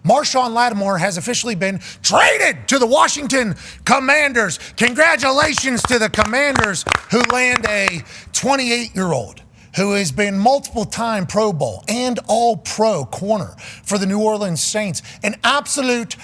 Marshon Lattimore has officially been traded to the Washington Commanders. Congratulations to the Commanders who land a 28-year-old who has been multiple-time Pro Bowl and All-Pro corner for the New Orleans Saints. An absolute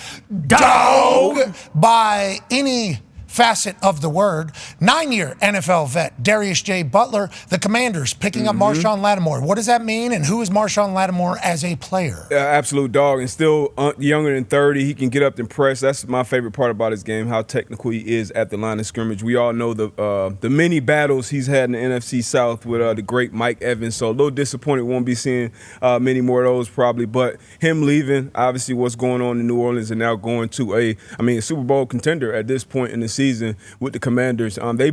dog by any facet of the word. 9-year NFL vet, Darius J. Butler, the Commanders picking up Marshon Lattimore. What does that mean, and who is Marshon Lattimore as a player? Absolute dog, and still younger than 30. He can get up and press. That's my favorite part about his game, how technical he is at the line of scrimmage. We all know the many battles he's had in the NFC South with the great Mike Evans, so a little disappointed won't be seeing many more of those probably. But him leaving, obviously what's going on in New Orleans and now going to a Super Bowl contender at this point in the season with the Commanders. They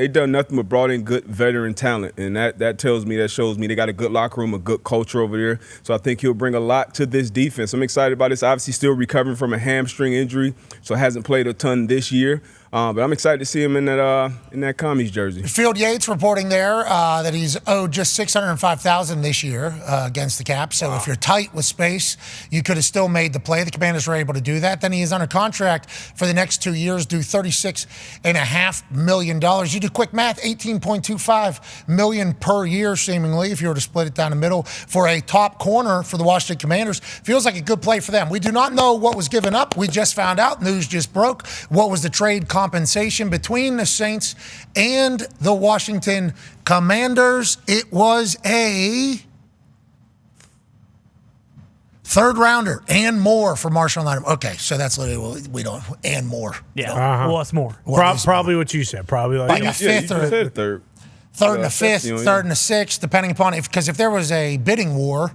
done nothing but brought in good veteran talent, and that shows me they got a good locker room, a good culture over there. So I think he'll bring a lot to this defense. I'm excited about this. Obviously still recovering from a hamstring injury, so hasn't played a ton this year. But I'm excited to see him in that Commies jersey. Field Yates reporting there that he's owed just $605,000 this year against the cap. So if you're tight with space, you could have still made the play. The Commanders were able to do that. Then he is under contract for the next 2 years, due $36.5 million. You do quick math, $18.25 million per year, seemingly, if you were to split it down the middle for a top corner for the Washington Commanders. Feels like a good play for them. We do not know what was given up. We just found out. News just broke. What was the trade compensation between the Saints and the Washington Commanders? It was a third rounder and more for Marshon Lattimore. Okay, so that's literally we don't and more. Yeah, well, it's more. Probably what you said. Probably like a fifth or third and a fifth, third and a sixth, depending upon because if there was a bidding war,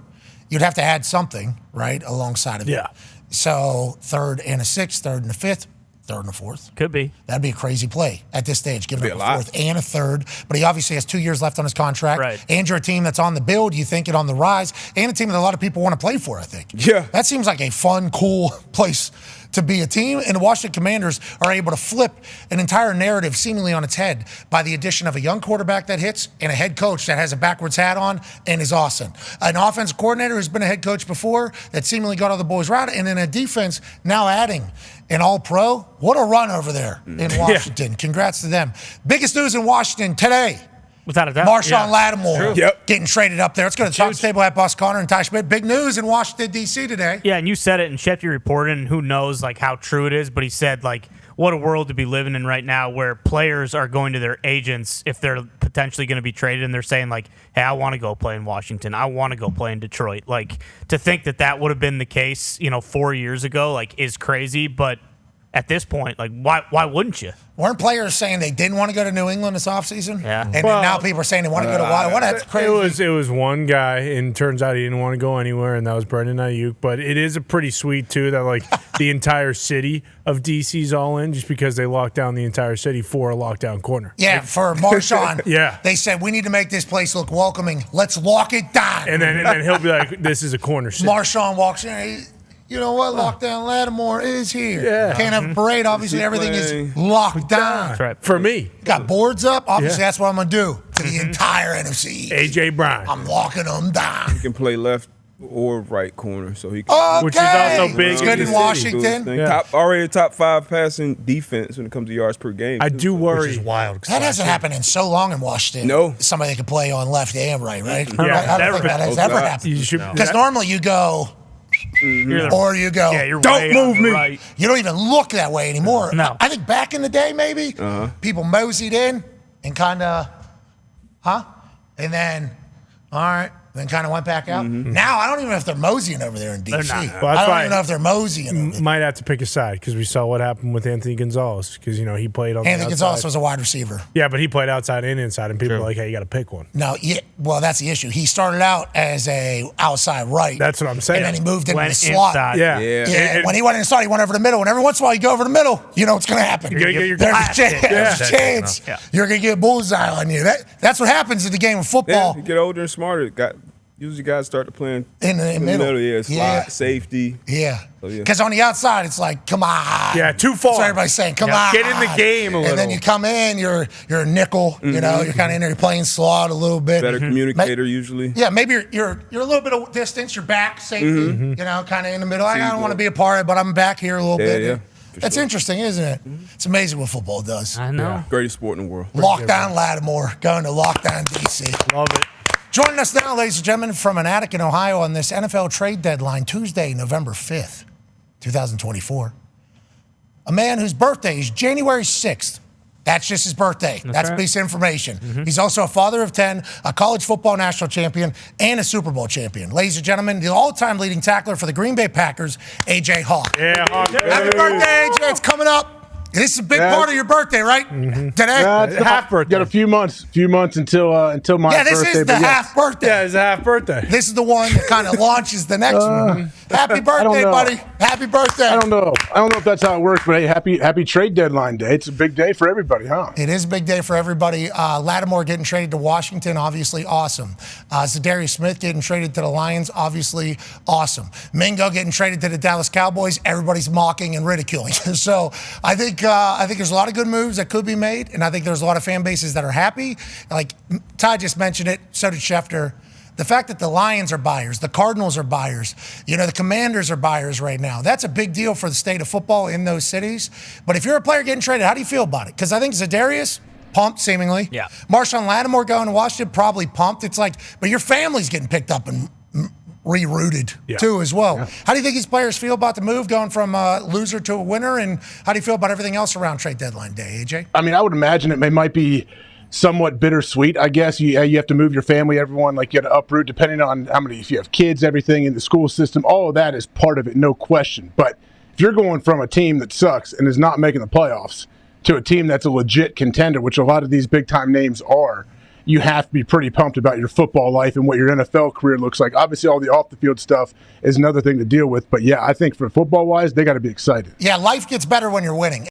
you'd have to add something right alongside of it. Yeah. So third and a sixth, third and a fifth. Third and a fourth. Could be. That'd be a crazy play at this stage, giving up a fourth and a third. But he obviously has 2 years left on his contract. Right. And you're a team that's on the build, you think, and on the rise, and a team that a lot of people want to play for, I think. Yeah. That seems like a fun, cool place to be a team. And the Washington Commanders are able to flip an entire narrative seemingly on its head by the addition of a young quarterback that hits and a head coach that has a backwards hat on and is awesome. An offensive coordinator who's been a head coach before that seemingly got all the boys right, and then a defense now adding an all-pro. What a run over there in Washington. Yeah. Congrats to them. Biggest news in Washington today. Without a doubt. Marshon Lattimore getting traded up there. Let's go to the top table at Boss Connor and Ty Schmidt. Big news in Washington, D.C. today. Yeah, and you said it, and Shefty reported, and who knows how true it is, but he said, what a world to be living in right now where players are going to their agents if they're potentially going to be traded, and they're saying, hey, I want to go play in Washington. I want to go play in Detroit. To think that would have been the case, 4 years ago, is crazy, but at this point, why wouldn't you? Weren't players saying they didn't want to go to New England this offseason? Yeah. And now people are saying they want to go to Washington. That's crazy. It was one guy, and turns out he didn't want to go anywhere, and that was Brendan Ayuk. But it is a pretty sweet, too, that, the entire city of D.C.'s all in just because they locked down the entire city for a lockdown corner. Yeah, for Marshon. Yeah. They said, we need to make this place look welcoming. Let's lock it down. And then he'll be like, this is a corner city. Marshon walks in. You know what? Lockdown Lattimore is here. Yeah. Can't have a parade. Obviously, everything is locked down. That's right. For me. Got boards up. Obviously, that's what I'm going to do to the entire NFC East. A.J. Brown. I'm locking them down. He can play left or right corner, so he can. Which is also big. It's good in Washington. Already top 5 passing defense when it comes to yards per game. I do worry. Which is wild. That hasn't happened in so long in Washington. No. Somebody that can play on left and right? Yeah, I don't think that has ever happened. Because normally you go... Or you go, don't move me. Right. You don't even look that way anymore. No. I think back in the day, maybe, people moseyed in and kind of, and then, all right, then kind of went back out. Now, I don't even know if they're moseying over there in D.C. They're I not. don't even know if they're moseying. Might have to pick a side because we saw what happened with Anthony Gonzalez because, he played on Anthony the Gonzalez outside. was a wide receiver. Yeah, but he played outside and inside, and people were like, hey, you got to pick one. No, well, that's the issue. He started out as a outside right. That's what I'm saying. And then he moved into the Went slot. inside. Yeah. And when he went inside, he went over the middle. And every once in a while, you go over the middle, you know what's going to happen. You're gonna get your There's a blasted. chance Yeah. you're going to get a bullseye on you. That's what happens in the game of football. You get older and smarter. Usually guys start to playing in the middle. Yeah, slot, safety. Yeah. So, yeah. Because on the outside, it's like, come on. Yeah, too far. So everybody's saying, come on. Get in the game a little. And then you come in, you're a nickel. You know, you're kind of in there, you're playing slot a little bit. Better communicator usually. Yeah, maybe you're a little bit of distance. You're back, safety. You know, kind of in the middle. I don't want to be a part of it, but I'm back here a little bit. Yeah. That's interesting, isn't it? It's amazing what football does. I know. Greatest sport in the world. Lockdown Lattimore, going to Lockdown DC. Love it. Joining us now, ladies and gentlemen, from an attic in Ohio on this NFL trade deadline, Tuesday, November 5th, 2024. A man whose birthday is January 6th. That's just his birthday. That's a piece of information. He's also a father of 10, a college football national champion, and a Super Bowl champion. Ladies and gentlemen, the all-time leading tackler for the Green Bay Packers, A.J. Hawk. Yeah, Hawk. Happy birthday, A.J. It's coming up. This is a big part of your birthday, right? Today? Half birthday. Got a few months until my birthday. This is the half birthday. Yeah, it's a half birthday. This is the one that kind of launches the next one. Happy birthday, know. buddy. Happy birthday. I don't know if that's how it works, but hey, happy trade deadline day. It's a big day for everybody, huh? It is a big day for everybody. Lattimore getting traded to Washington, obviously awesome. Zadarius Smith getting traded to the Lions, obviously awesome. Mingo getting traded to the Dallas Cowboys, everybody's mocking and ridiculing. So I think there's a lot of good moves that could be made, and I think there's a lot of fan bases that are happy. Like Ty just mentioned it, so did Schefter. The fact that the Lions are buyers, the Cardinals are buyers, the Commanders are buyers right now. That's a big deal for the state of football in those cities. But if you're a player getting traded, how do you feel about it? Because I think Zadarius, pumped seemingly. Yeah. Marshon Lattimore going to Washington, probably pumped. It's like, but your family's getting picked up and rerouted too as well. Yeah. How do you think these players feel about the move going from a loser to a winner? And how do you feel about everything else around trade deadline day, AJ? I mean, I would imagine it might be somewhat bittersweet, I guess. You have to move your family, everyone, like you have to uproot, depending on how many, if you have kids, everything in the school system, all of that is part of it, no question. But if you're going from a team that sucks and is not making the playoffs to a team that's a legit contender, which a lot of these big-time names are, you have to be pretty pumped about your football life and what your NFL career looks like. Obviously, all the off-the-field stuff is another thing to deal with. But, yeah, I think for football-wise, they got to be excited. Yeah, life gets better when you're winning.